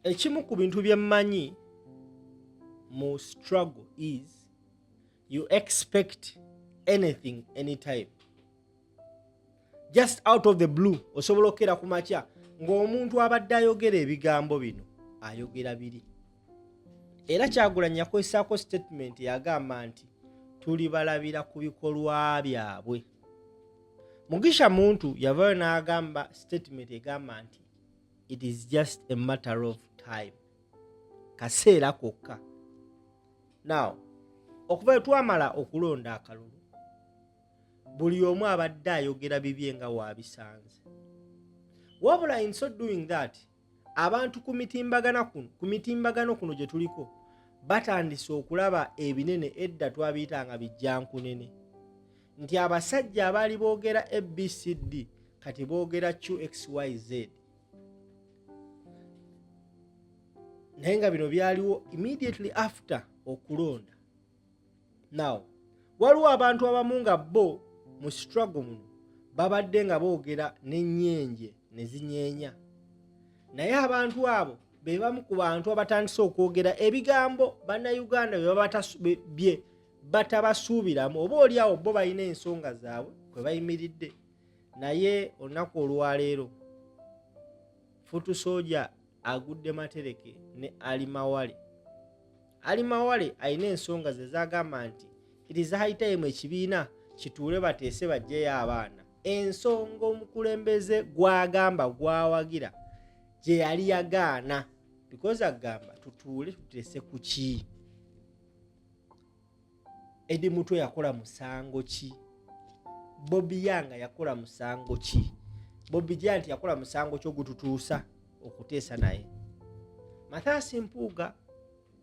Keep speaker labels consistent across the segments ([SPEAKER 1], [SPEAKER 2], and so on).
[SPEAKER 1] ekimu ku bintu bye mmanyi mu struggle is you expect anything anytime. Just out of the blue osobola okera ku makya ng'omuntu abadde ayogera ebigambo bino ayogera biri. Era Kyagulanyi yakozesako statement yagamba nti tuli balabira ku bikolwa byabwe. Mugisha Muntu yavayo n'agamba statement egamba nti it is just a matter of time. Kaseera kokka. Now, okuva twamala okulonda akalulu, buli omu abadde ayogera bibye nga waabisanze. Wabula in so doing that, abantu ku mitimbagano kuno gye tuliko batandise okulaba ebinene edda twabiyitanga bijjankunene. Nti abasajja abaali boogera ABCD kati boogera QXYZ. Naye nga bino byaliwo immediately after okulonda. Now, waliwo abantu abamu nga bo mu struggle muno babadde nga boogera n'ennyenje ne zinyeenya. Naye abantu abo be bamu ku bantu abatandise okwogera ebigambo bannayuganda bye batabasuubiramu oba oliawo bo balina ensonga zaabwe kwe bayimiridde. Naye olunaku olwaleero Futu Soja agudde matereke ne Ali Mawale. Ali Mawale alina ensonga ze zagamba nti it is high time ekibiina kituule bateese bajjeyo abaana. Ensonga omukulembeze gwagamba gwawagira gye yali yagaana because agamba tutuule tuteese ku ki. Eddie Mutwe yakola musango ki? Bobby Yanga yakola musango ki? Bobby Janti yakola musango ki ogututuusa okuteesa naye? Mathias Mpuuga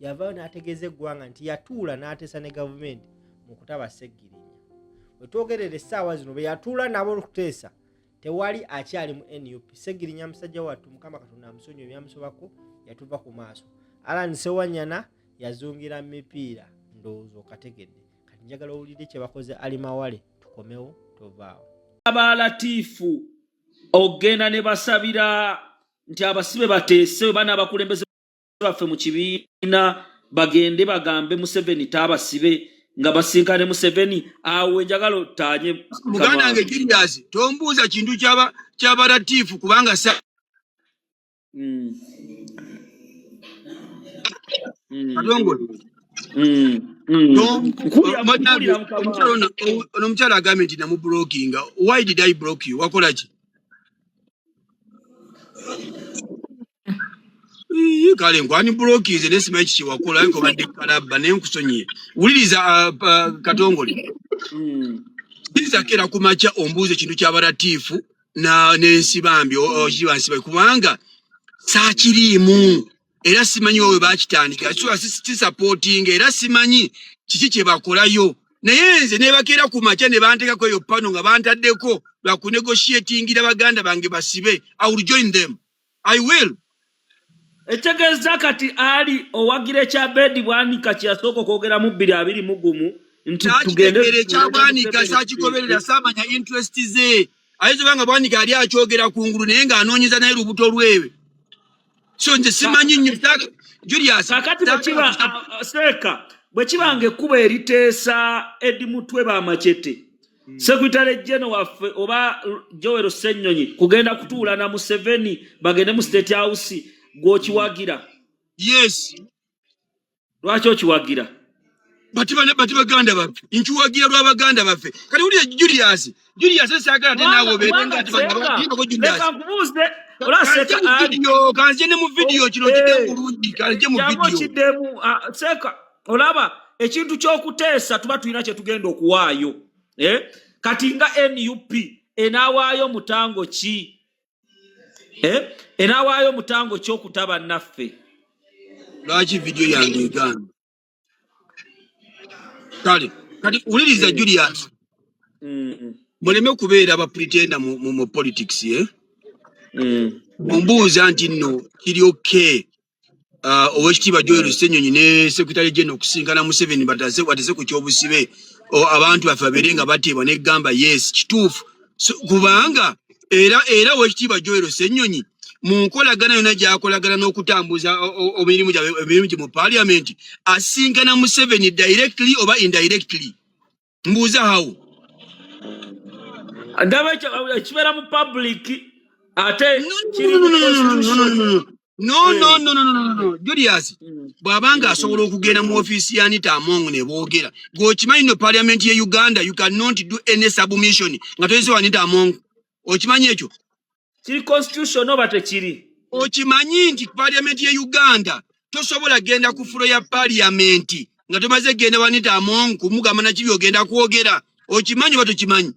[SPEAKER 1] yavaayo n'ategeeza eggwanga nti yatuula n'ateesa ne gavumenti mu kutaba Sseggirinya. Bwe twogerera essaawa zino be yatuula nabo okuteesa tewali akyali mu NUP. Sseggirinya musajja wattu Mukama Katonda amusonyiwe ebyamusobako yatuva ku maaso. Alan Sewanyana yazungira mipiira ndowooza okategedde. Kati njagala owulire kye bakoze Ali Mawale tukomewo tovaawo.
[SPEAKER 2] Abalatiifu ogenda ne basabira nti abasibe bateese bana abakulembeze baffe mu kibiina bagende bagambe Museveni taabasibe nga basinkane Museveni awo njagala ottaanye
[SPEAKER 3] muganda wange Julius tombuuza kintu ky'abalatiifu kubanga omukyala agambye nti namubulookinga. Why did I block you? Wakola ki? Kale nkwani bulokize nesimanyi kiki wakola ariko badde kalabba naye nkusonyiye. Wuliriza Katongole. Wuliriza kera ku makya ombuuze ekintu ky'abalatiifu n'ensibambi okibansiba kubanga saakiriimu era simanyi wowe baakitandika si supporting era simanyi kiki kye bakolayo. Naye nze nebakeera ku makya ne banteekako eyo pano nga bantaddeko lwa kunegotiatingira baganda bange basibe. I will join them. I will.
[SPEAKER 2] Etegeza kati ali owagira kya bedi bwanika kyasoko kwogera mu 221 nti
[SPEAKER 3] tugende kyabwanika sakikoberera samanya interest ze ayizo banga bwanika ali akyogera kungulu naye nga anoonyeza naye lubuto lwewe. So nze simanyi nnyo Julius
[SPEAKER 2] kakati bakiba seka bwe kibange kuba eriteesa Eddie Mutwe bamachete Secretary General waffe oba Joel Ssennyonyi kugenda kutuula na Museveni bagende mu State House gwokiwagira.
[SPEAKER 3] Yes.
[SPEAKER 2] Lwaki okiwagira?
[SPEAKER 3] Bati baganda baffe. Nkiwagira lwa baganda baffe. Kati uli Julius sagala tena abo berenga tibaganda ko Julius.
[SPEAKER 2] Leka nkubuuze olaseka ali.
[SPEAKER 3] Kanze ne mu video kino kide bulungi kanze mu video.
[SPEAKER 2] Jambo kidemu seka olaba ekintu ky'okuteesa tuba tulina kye tugenda okuwaayo. Kati nga NUP enawaayo mutango ki? Enawaayo mutango ky'okutaba naffe.
[SPEAKER 3] Lwaki video yange egana? Kati uliriza Julius. Muleme kubeera aba pretender mu politics Mumbuuza nti nno kiri okay. Owekitiibwa Joel Ssennyonyi ne Secretary General okusinkana Museveni batase ku kyobusibe abantu baffe babeere nga bateebwa n'eggamba yes kituufu kubanga era owekitiibwa Joel Ssennyonyi mu nkolagana yonna gy'akolagana n'okutambuza emirimu gye mu parliament asinkana Museveni directly oba indirectly. Mbuuza hawo.
[SPEAKER 2] Ndaba ekibeera mu public ate kiri mu constitution.
[SPEAKER 3] No. Julius, bw'abanga asobola okugenda mu ofiisi ya Anita Among ne boogera. G'okimanyi no parliament ye Uganda, you cannot do any submission. Nga toyise wa Anita Among. Okimanyi ekyo?
[SPEAKER 2] Kiri constitution oba tekiri?
[SPEAKER 3] Okimanyi nti parliament ye Uganda tosobola genda ku fulo ya parliament nga tomaze genda wa Anita Among kumugamba na kibi ogenda kwogera. Okimanyi oba tokimanyi?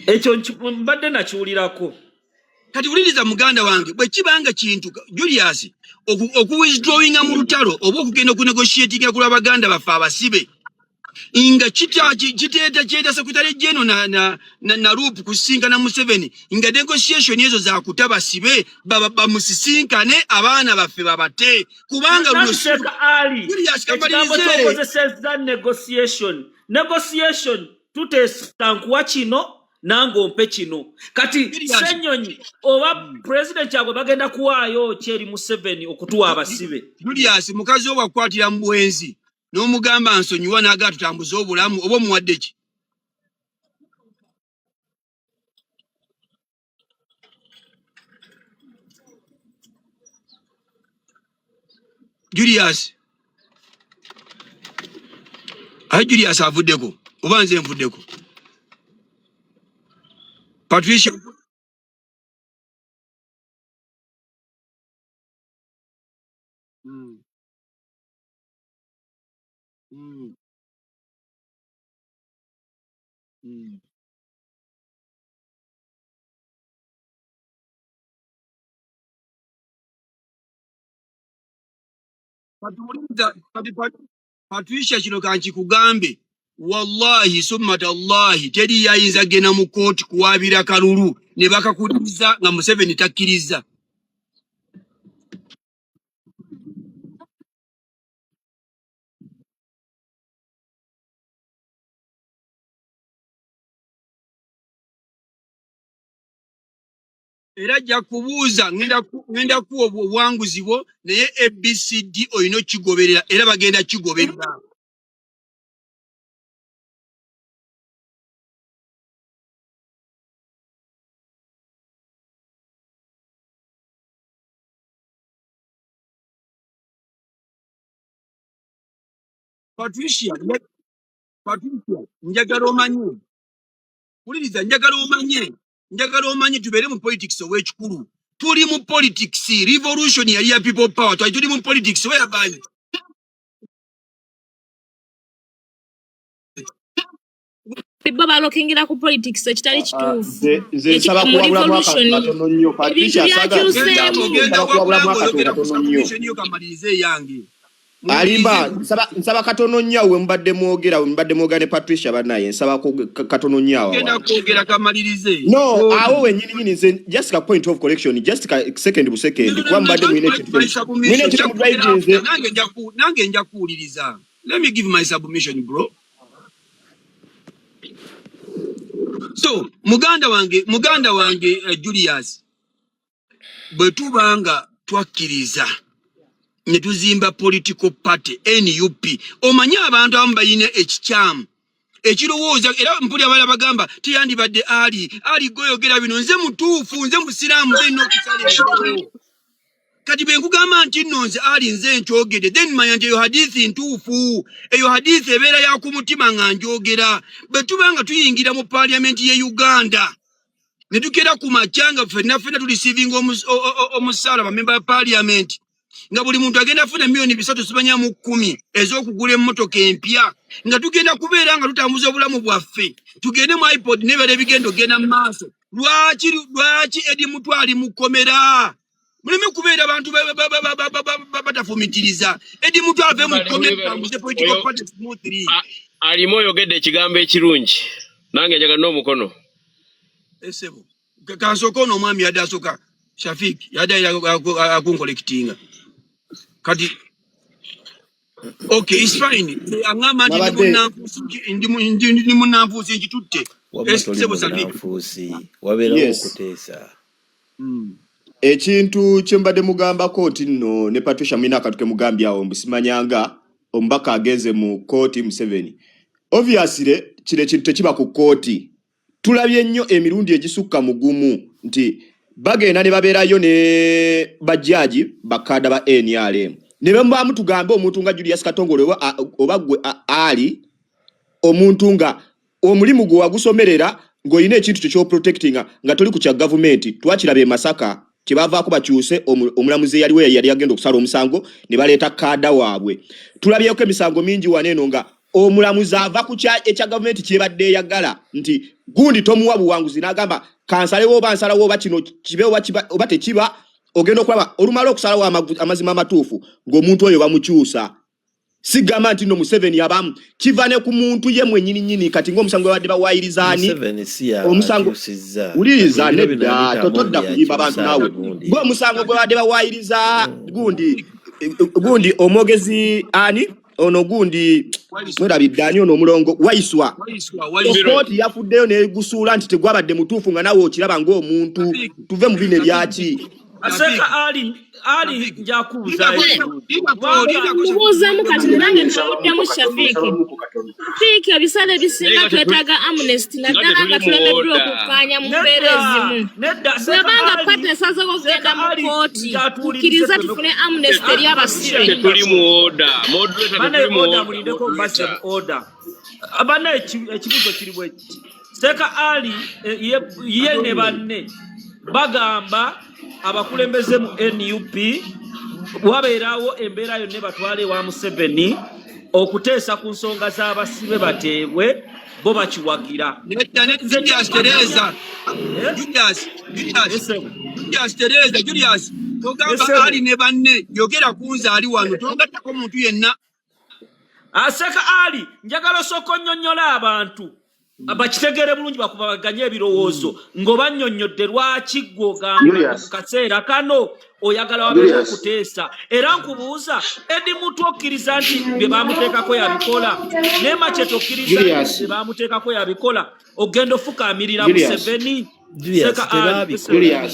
[SPEAKER 2] Ekyo mbadde nakiwulirako.
[SPEAKER 3] Kati uliriza muganda wange bwe kibanga kintu Julius okuwithdrawinga mu lutalo oba okugenda okunegotiatinga ku Baganda bafe abasibe inga kiteeta Secretary General na Rupu kusinkana Museveni inga negotiation ezo za kutaba sibe bamusisinkane abaana baffe babate kubanga
[SPEAKER 2] negotiation tutesankuwa kino nango mpe kino kati Ssenyonyi oba president yagwe bagenda kuwaayo kyeri Museveni okutuwa abasibe.
[SPEAKER 3] Julius mukazi owakwatira mu bwenzi n'omugamba nsonyiwa naga tutambuza obulamu oba muwadde ki? Julius Julius avuddeko oba nze nvuddeko? Patricia Patricia kino kankikugambe wallahi summatallahi teri yayinza gena mu kooti kuwabira kalulu ne bakakuliza nga Museveni takkiriza. Era ajja kubuuza ngenda kuwa obuwanguzi bwo naye ABCD oyina kigoberera era bagenda kigoberera. Patricia njagala omanye uliriza njagala omanye tubeere mu politics ow'ekikulu tuli mu politics revolution yali ya people power tuli mu politics whereby
[SPEAKER 4] people balokingira ku politics ekitali kituufu
[SPEAKER 5] nze nsaba kuwabula mwaka katono nnyo Patricia
[SPEAKER 3] nnyo kamalirize yange
[SPEAKER 5] alimba nsaba katono nnyo we mbadde mwogera ne Patricia banaye nsaba katono nnyo awo
[SPEAKER 3] genda kwogera kamalirize
[SPEAKER 5] no awo wenyini nze just a point of correction just a second bu second kwa mbadde mwine kintu
[SPEAKER 3] nange nja kuwuliriza. Let me give my submission bro. So muganda wange Julius bwe tubanga twakkiriza ne tuzimba political party NUP omanya abantu abamu bayina ekikyamu ekirowooza era mpuli abala bagamba tiyandibadde ali goyogera bino nze mutuufu nze musiraamu nze n'okusalira kati bwe nkugamba nti nno nze ali nze nkyogedde then manya nti eyo hadithi ntuufu eyo hadithi ebeera ya ku mutima nga njogera bwe tubanga tuyingira mu parliament ye Uganda ne tukera ku makyanga ffenna tulisivinga omusaala bamemba ya parliament nga buli muntu agenda afuna milioni 310 ez'okugula emmotoka empya nga tugenda kubeera nga tutambuza obulamu bwaffe tugende mu iPod nebere bigendo genda mu maaso lwaki edi mutwali mukomera muleme kubeera abantu batafumitiriza edi mutwali ve mukomera tutambuze political party smoothly
[SPEAKER 6] alimo yogedde ekigambo ekirungi nange njagala n'omukono
[SPEAKER 3] esebo kansooka ono omwami yadde asooka Shafik yadde akunkolekitinga kati okay it's fine angama ndi munanfuusi nkitutte
[SPEAKER 7] esebo Shafik wabeerawo okuteesa
[SPEAKER 5] Ekintu kyembadde mugambako nti nno ne Patricia Mwina akatuke mugambye awo mbusimanyanga omubaka agenze mu kooti Museveni. Obviously kile kintu tekiba ku kooti. Tulabye nnyo emirundi egisukka mugumu nti bagenda ne babeerayo ne bajjaji bakada ba NRM. Ne bambamu tugambe omuntu nga Julius Katongole oba gwe ali omuntu nga omulimu gwe wagusomerera ng'olina ekintu kyo protecting nga toli ku kya government. Twakirabe Masaka kibavaako bakyuse omulamuzi yali agenda okusala omusango ne baleeta kada waabwe. Tulabyeko emisango mingi waneeno nga omulamuzi ava ku ekya government kyebadde eyagala nti gundi tomuwa buwanguzi n'agamba kansalewo oba nsalawo oba kino kibe oba tekiba ogenda okulaba olumala okusalawo amazima amatuufu ng'omuntu oyo bamukyusa. Sigama nti no Museveni abamu kivane ku muntu ye mwennyini kati ng'omusango badde bawayirizaani omusango uliza nedda totodda kuyimba abantu nawe ng'omusango gwe badde bawayiriza gundi omwogezi ani ono gundi mwerabiddaani ono omulongo Waiswa kooti yafuddeyo negusuula nti tegwabadde mutuufu nga nawe okiraba ng'omuntu tuve mu bino ebyaki
[SPEAKER 2] Aseka ali njakubuza
[SPEAKER 4] kubuuza mukati nange ntamuddemu Shafiki ebisale ebisinga twetaaga amnesty naddala nga tulemeddwa okukaanya mu mbeera ezimu bwebanga pati esazeeko okugenda mu kooti tukkiriza tufune amnesty eri abasibe
[SPEAKER 6] tuli mu oda
[SPEAKER 2] mulindeko mbase mu oda abana ekibuzo kiri bweki Seka Ali ye ne banne bagamba abakulembeze mu NUP wabeerawo embeera yonna batwale wa Museveni okuteesa ku nsonga z'abasibe bateebwe bo bakiwagira.
[SPEAKER 3] Julius togamba ali ne banne yogera kunza ali wano togattako muntu yenna.
[SPEAKER 2] Aseka Ali njagala osooka nnyonnyola abantu abakitegere bulungi bakubaganye ebirowoozo ng'obannyonnyodde lwaki gw'ogamba mu kaseera kano oyagala wabeera okuteesa era nkubuuza Edi Mutu okkiriza nti bye baamuteekako yabikola ne Machete okkiriza nti bye baamuteekako yabikola ogenda ofukaamirira Museveni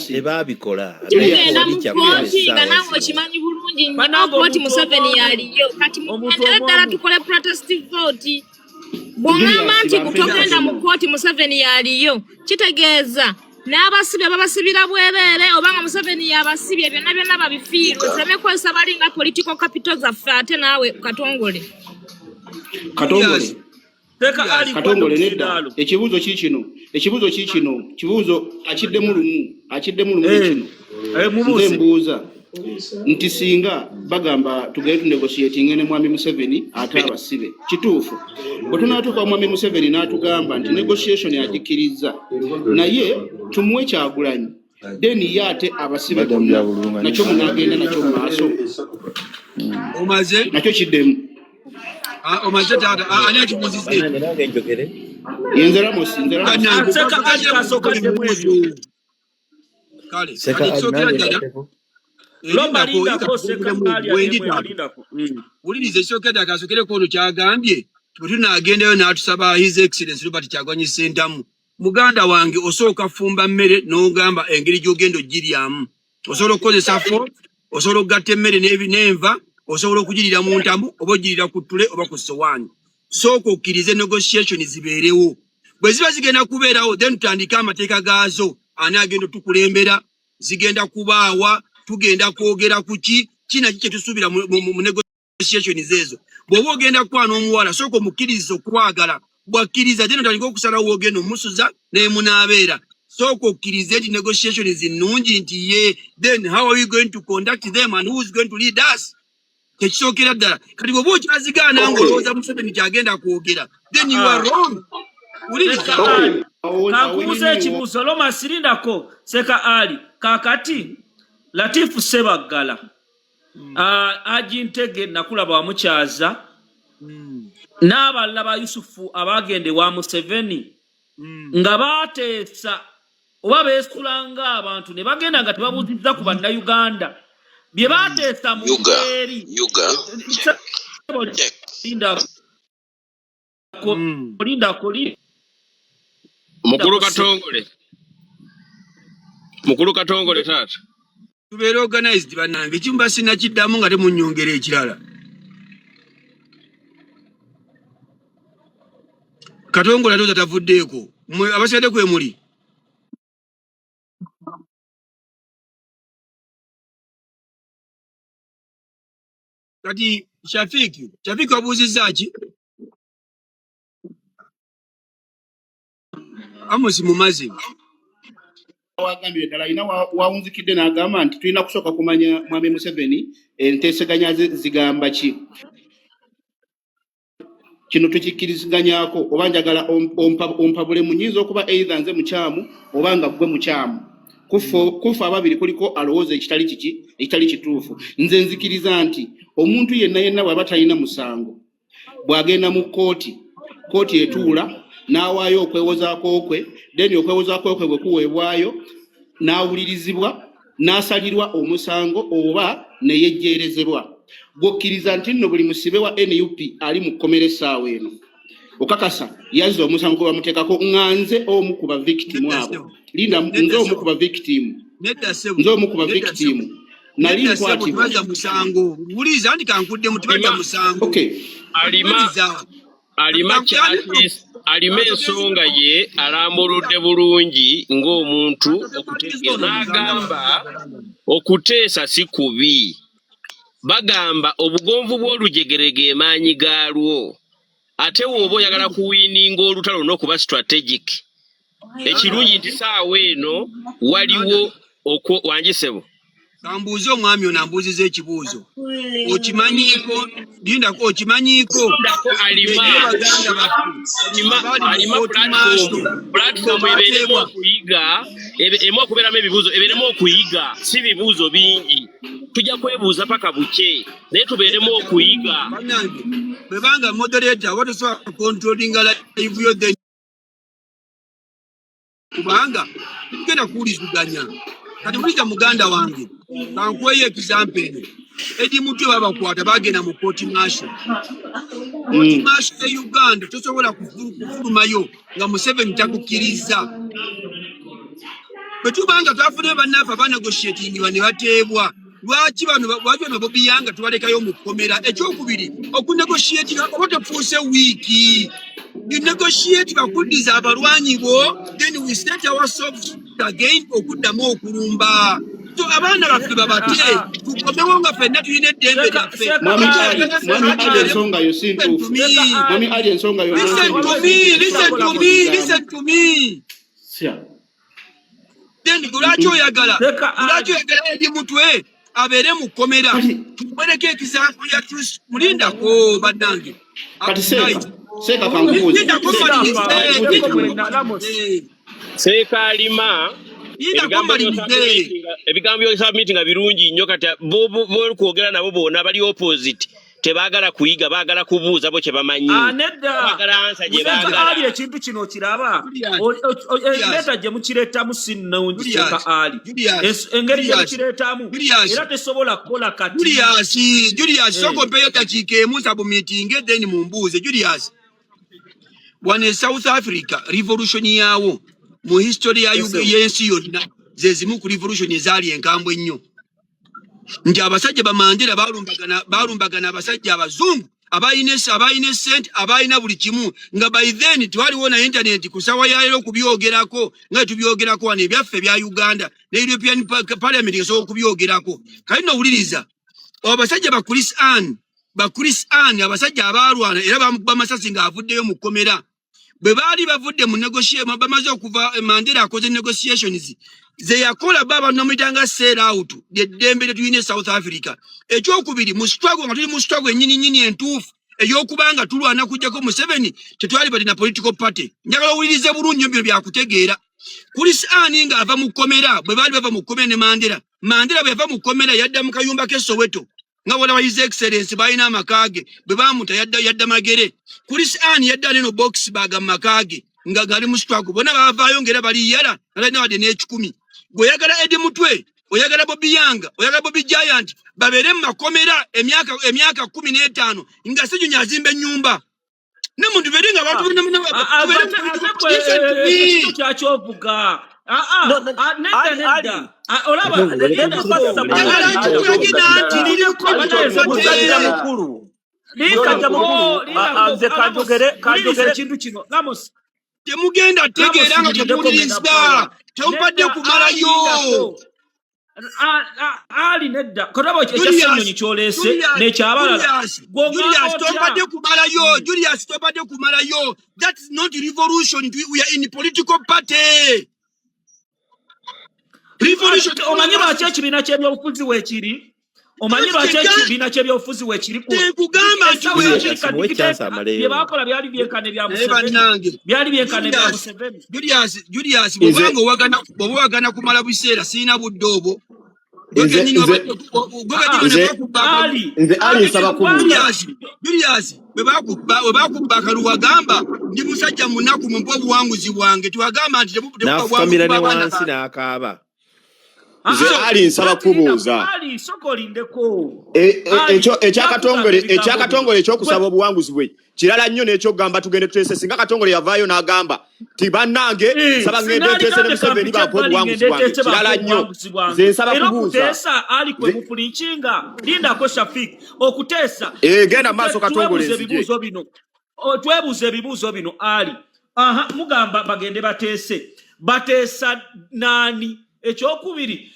[SPEAKER 7] tebabikola
[SPEAKER 4] tugenda mu kooti nga nawe okimanyi bulungi nnyo kooti Museveni yaliyo kati mugendere ddala tukole protestive vote. Bw'ongamba nti tugenda mu kooti Museveni yaliyo kitegeeza n'abasibe babasibira bwereere obanga Museveni yabasibye byonna babifiirwe tuleme kwesa balinga political capital zaffe ate naawe Katongole
[SPEAKER 8] nedda ekibuuzo kikino kibuuzo akiddemu lumu kino nze mbuuza nti singa bagamba tugende tunegotiating ne mwami Museveni ate abasibe kituufu bwe tunaatuuka mwami Museveni n'atugamba nti negotiation agikiriza naye tumuwe Kyagulanyi then ye ate abasibe bonna nakyo munagenda nakyo mu maaso
[SPEAKER 3] omaze
[SPEAKER 8] nakyo kiddemu
[SPEAKER 3] omaze taata ani akibuuzizze
[SPEAKER 8] yenze Ramosi
[SPEAKER 3] Wuliriza ekisookedde akasokereko ono kyagambye bwe tunaagendayo n'atusaba His Excellency Robert Kyagulanyi Ssentamu muganda wange osooka fumba mmere n'ogamba engeri gy'ogenda ogiryamu osobola okukozesa fo osobola okugatta emmere n'enva osobola okugirira mu ntamu oba ogirira ku ttule oba ku sowaani sooka okkirize negotiation zibeerewo bwe ziba zigenda kubeerawo then tutandike amateeka gaazo ani agenda tukulembera zigenda kubaawa tugenda kwogera ku kinaki kye tusuubira mu negotiations ezo bw'oba ogenda kuba n'omuwala sooka omukkiriza okwagala bwakkiriza then otandika okusalawo ogenda omusuza naye munaabeera sooka okkirize nti negotiations nnungi nti ye then how are we going to conduct them and who is going to lead us tekisookera ddala kati bw'oba okyazigaana ng'olowooza Museveni kyagenda kwogera then you are wrong.
[SPEAKER 2] Kankubuuza ekibuuzo Loma sirindako Seka Ali kaakati Latifu Ssebaggala Agintege nakulaba wamukyaza n'abalala ba Yusufu abagende wa Museveni nga baateesa oba beesulanga abantu ne bagenda nga tebabuuzizza ku bannayuganda bye baateesa mu ngeri
[SPEAKER 6] Mukulu Katongole Mukulu Katongole tata.
[SPEAKER 3] Tubeere organized bannange ekimba sinakiddamu nga temunnyongera ekirala. Katongole ate tavuddeeko. Mmwe abasadde kwe muli. Kati Shafiki wabuuzizza ki? Amosi mumaze.
[SPEAKER 8] Wagambye ddala ina wawunzikidde n'agamba nti tulina kusooka kumanya Mwami Museveni enteeseganya zigamba ki. Kino tukikkiriziganyako oba njagala ompabule munyiiza okuba either nze mukyamu oba nga ggwe mukyamu. Kufa ababiri kuliko alowooza ekitali kiki ekitali kituufu. Nze nzikiriza nti omuntu yenna bw'aba talina musango bw'agenda mu kkooti etuula n'awaayo okwewozaako kwe, then okwewozaako kwe bwe kuweebwayo n'awulirizibwa n'asalirwa omusango oba ne yejjeerezebwa. Gwokkiriza nti nno buli musibe wa NUP ali mu kkomera essaawa eno okakasa yazza omusango gwe bamuteekako nganze omu ku bavictimu abo. Linda nze omu ku bavictimu. Nze omu ku bavictimu. Nali nkwatibwa
[SPEAKER 3] musango. Buliza ndi kankudde mutibajja musango.
[SPEAKER 8] Okay.
[SPEAKER 6] Alima ensonga ye alambuludde bulungi ng'omuntu okutegeeza n'agamba okuteesa si kubi. Bagamba obugonvu bw'olujegerege maanyi gaalwo. Ate w'oba oyagala kuwiininga olutalo n'okuba strategic. Ekirungi nti saawa eno waliwo wangisebo.
[SPEAKER 3] Kambuuze omwami ono ambuuziza ekibuuzo. Okimanyiiko? Lindako okimanyiiko?
[SPEAKER 6] Alima platform ebeeremu okuyiga, emu okubeeramu ebibuuzo, ebeeremu okuyiga, si bibuuzo bingi. Tujja kwebuuza paka buke, naye tubeeremu okuyiga.
[SPEAKER 3] Bannange, bwebanga moderator watosobola controllinga live yo then. Kubanga tugenda kuwuliziganya. Kati wuliza muganda wange. Kankweyo example eno. Edi mutwe babakwata bagenda mu court martial. Court martial e Uganda tosobola kufulumayo nga Museveni takukkiriza. Bwe tubanga twafuna bannaffe abanegotiatingiwa ne bateebwa. Lwaki bano Bobi Yanga tubalekayo mu kkomera? Ekyokubiri okunegotiatinga oba tofuuse wiiki. You negotiate bakuddiza abalwanyi bo, then we set ourselves again okuddamu okulumba. So abaana baffe babate tukomewo nga ffenna tulina eddembe lyaffe.
[SPEAKER 8] Mwami ali ensonga yo si ntuufu. Mwami ali ensonga yo.
[SPEAKER 3] Listen to me. Then lwaki oyagala edi mutwe abeere mu kkomera tumwereko ekisaako ya mulindako bannange.
[SPEAKER 8] Kati Seeka kankubuuze.
[SPEAKER 6] Seeka Alima ebigambo byo submitting birungi nnyo kati bo kwogera nabo bonna bali opposite tebaagala kuyiga baagala kubuuza bo kye bamanyi. Baagala ansa gye baagala.
[SPEAKER 2] Ali ekintu kino kiraba leta gye mukireetamu si nnungi Seeka Ali. Engeri gye mukireetamu era tesobola kukola kati.
[SPEAKER 3] Julius soko mpeyo dakiika emu sabumitinge then mumbuuze. Julius wane South Africa revolution yawo mu history ya y'ensi yonna ze zimu ku revolution ezaali enkambwe ennyo. Nti abasajja ba Mandela balumbagana abasajja abazungu abayina sente abayina buli kimu nga by then twaliwo na internet kusawa yaleero kubyogerako nga tubyogerako wano ebyaffe bya Uganda ne European Parliament esobola kubyogerako. Kali nowuliriza abasajja ba Chris Ann abasajja abalwana era bamukuba amasasi ng'avuddeyo mu kkomera. Bwe baali bavudde mu negotiation bamaze okuva Mandela akoze negotiations ze yakola baba nomutanga sell out eddembe lyetulina South Africa. Ekyokubiri mu struggle nga tuli mu struggle ennyini entuufu ey'okubanga tulwana kujjako Museveni tetwali balina political party. Njagala owulirize bulungi bino byakutegeera. Chris Ann nga ava mu kkomera bwe baali bava mu kkomera ne Mandela bwe yava mu kkomera yadda mu kayumba ke Soweto nga wala wa His Excellency balina amakage bwe bamuta yadda magere. Chris Ann yadda neno box baga makage nga gali mu struggle bona baavaayo ngera bali yala nalina wadde n'ekikumi. Oyagala Edi Mutwe, oyagala Bobi Yanga, oyagala Bobi Giant, babeere mu makomera emyaka 15 nga Ssenyonyi azimba ennyumba. Ne muntu beringa abantu
[SPEAKER 2] kyakyovuga Nedda. Olaba nedda passa kanjogere kintu kino Lamos
[SPEAKER 3] temugenda tegeera nga temuwuliriza tempadde kumalayo
[SPEAKER 2] ali nedda kodabo ekyasenyonyi kyolese nekyabalala
[SPEAKER 3] Julius tompadde kumalayo Julius tompadde kumalayo that is not revolution we are in political party revolution
[SPEAKER 2] omanyi lwaki ekibiina ky'ebyobufuzi weekiri omanyi lwaki ekibiina ky'ebyobufuzi weekiri
[SPEAKER 3] tekugamba
[SPEAKER 2] bye baakola byali byenkane bya Museveni byali byenkane bya Museveni
[SPEAKER 3] Julius bw'obanga owagana kumala buseera sirina budde obwo Julius bwe bakubba akaluwa gamba ndi musajja munaku mu mpa obuwanguzi bwange twagamba nti
[SPEAKER 7] nafukamira ne wansi n'akaaba
[SPEAKER 5] nze ali nsaba kubuuza ekyakatongole ekyokusaba obuwanguzi bwe kirala nnyo n'ekyokugamba tugende tuteese singa Katongole yavaayo n'agamba ti bannange saba ngende nteese ne Museveni bampa obuwanguzi bwange kirala nnyo nze nsaba kubuuza
[SPEAKER 2] okuteesa ali kwe mufulinkinga lindako Shafik okuteesa
[SPEAKER 5] genda maaso Katongole nzije
[SPEAKER 2] twebuuza ebibuuzo bino ali mugamba bagende bateesa nani ekyokubiri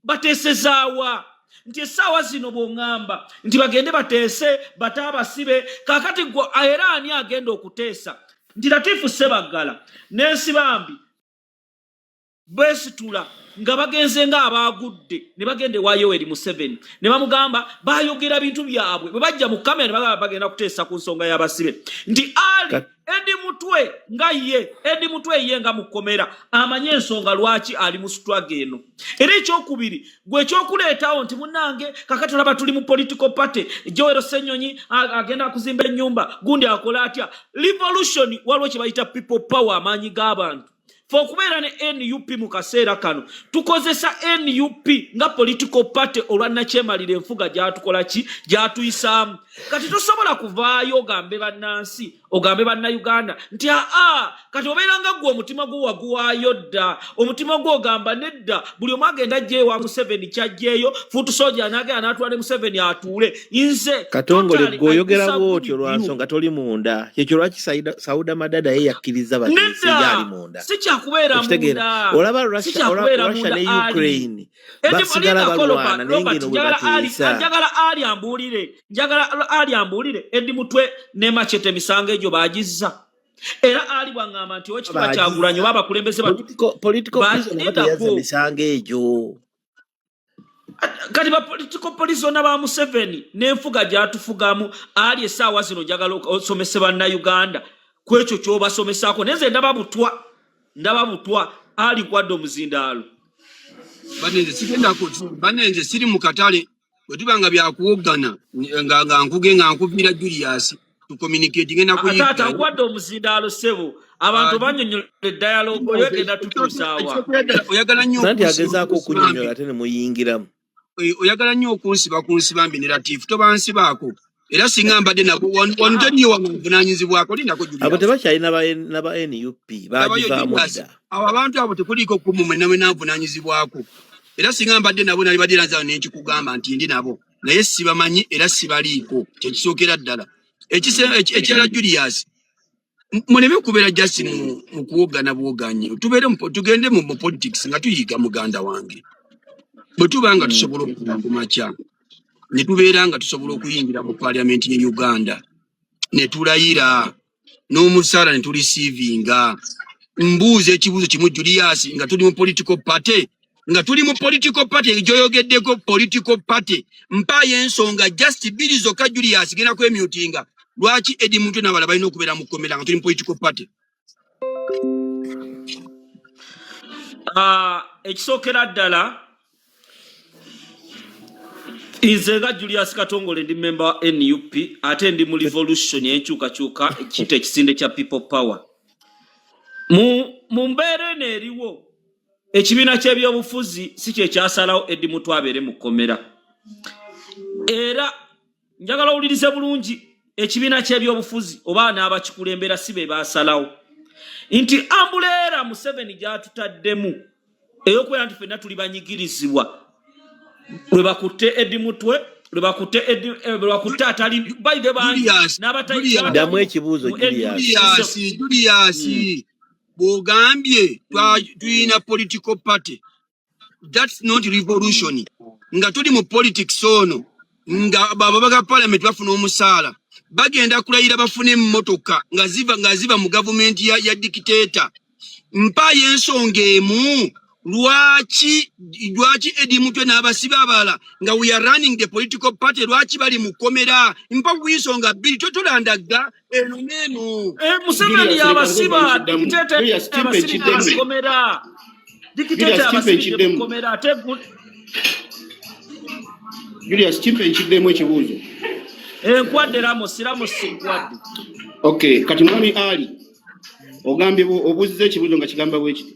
[SPEAKER 2] bateesezaawa nti essaawa zino bw'oŋŋamba nti bagende bateese bataabasibe kaakati era ani agenda okuteesa nti Latifu Ssebaggala n'ensibambi beesitula nga bagenze ng'abaagudde ne bagende wa Yoweri Museveni ne bamugamba baayogera bintu byabwe bwe bajja mu kamera ne bagamba bagenda kuteesa ku nsonga y'abasibe nti ali Edi Mutwe ye nga mukomera amanye ensonga lwaki ali mu struggle eno era ekyokubiri gwe ekyokuleetawo nti munnange kakati olaba tuli mu political party Joel Ssenyonyi agenda kuzimba ennyumba gundi akola atya revolution waliwo kye bayita people power amaanyi g'abantu Fokubeera ne NUP mu kaseera kano tukozesa NUP nga political party olwannakyemalira enfuga gyatukola ki gyatuyisaamu kati tosobola kuvaayo ogambe bannansi ogambe bannayuganda nti kati obeera nga gwe omutima gwo waguwaayo dda omutima gwo ogamba nedda buli omu agenda ajja ewa Museveni kyajjeeyo fuutu soja anaagenda n'atwala Museveni atuule nze
[SPEAKER 7] Katongole gw'oyogera bw'otyo lwa nsonga toli munda kyekyo lwaki Sauda Madada ye yakkiriza bateesi gyali munda
[SPEAKER 2] kubeera munda
[SPEAKER 7] olaba Russia ne Ukraine basigala balwana naye ngeno bwe bateesa
[SPEAKER 2] njagala ali ambuulire Edi Mutwe ne Machete misango egyo baagizza era ali bwangamba nti wekitiibwa Kyagulanyi oba abakulembeze
[SPEAKER 7] political prisoner batayazza misango egyo
[SPEAKER 2] kati ba political prisoner ba Museveni n'enfuga gyatufugamu ali essaawa zino njagala osomese bannayuganda kwekyo ky'obasomesaako neze ndaba butwa ali kwadde omuzindaalo
[SPEAKER 3] banenze siri mu katale bwe tubanga byakuwogana nga nkuge nga nkubira Julius tucommunicate ngenda kuyiga
[SPEAKER 2] taata kwadde omuzindaalo sebo abantu banyonyola dialogue oyogenda tutusaawa
[SPEAKER 3] oyagala nnyo
[SPEAKER 7] nanti agezaako okunyonyola ate ne muyingiramu
[SPEAKER 3] oyagala nnyo okunsiba mbi ne Latifu tobansibaako era singa mbadde nabo wanjaniye wanvunanyizibwako lindako Julius
[SPEAKER 7] abo tebakyalina naba NUP bagivaamu dda
[SPEAKER 3] abo abantu abo tekuliiko kumumwe nawe navunanyizibwako era singa mbadde nabo nali badde nazawo nenkikugamba nti ndi nabo naye sibamanyi era sibaliiko kyekisookera ddala ekirala Julius muleme kubeera just mu kuwogana bwoganye tugende mu politics nga tuyiga muganda wange bwe tuba nga tusobola okuba ku makya ne tubeera nga tusobola okuyingira mu parliament ye Uganda ne tulayira n'omusaala ne tuliceivinga mbuuza ekibuuzo kimu Julius nga tuli mu political party gyoyogeddeko political party mpaayo ensonga just bbiri zokka Julius genda kwemyutinga lwaki Edi Mutwe n'abalala balina okubeera mu kkomera nga tuli mu political party
[SPEAKER 2] ekisookera ddala nze nga Julius Katongole ndi member wa NUP ate ndi mu revolution y'enkyukakyuka ekiyita ekisinde kya people power mu mbeera eno eriwo ekibiina ky'ebyobufuzi si kye kyasalawo Edi Mutwe abeere mu kkomera era njagala owulirize bulungi ekibiina ky'ebyobufuzi oba n'abakikulembera si be baasalawo nti ambulera Museveni gyatutaddemu eyokubeera nti ffenna tuli banyigirizibwa lwe bakutte Eddie Mutwe lwe bakutte atali bayide bangi
[SPEAKER 7] damu ekibuuzo
[SPEAKER 3] Julius bw'ogambye tuyina political party. That's not revolution. Nga tuli mu politics ono nga babaga parliament bafuna omusaala bagenda kulayira bafune emmotoka nga ziva mu government ya dictator. Mpa y'ensonga emu lwaki Eddie Mutwe n'abasibe abalala nga we are running the political party lwaki bali mu komera mpa kuyisonga bbiri totolandaga eno n'eno.
[SPEAKER 2] Museveni yabasiba dictator mu komera.
[SPEAKER 8] Julius Chimpe nchiddemu ekibuuzo.
[SPEAKER 2] Nkwadde Ramos nkwadde.
[SPEAKER 8] Okay, kati mwami Ali ogambye obuuziza ekibuuzo nga kigamba bwe kiti.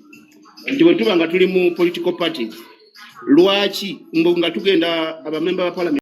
[SPEAKER 8] Nti bwe tuba nga tuli mu political parties lwaki nga tugenda abamemba ba parliament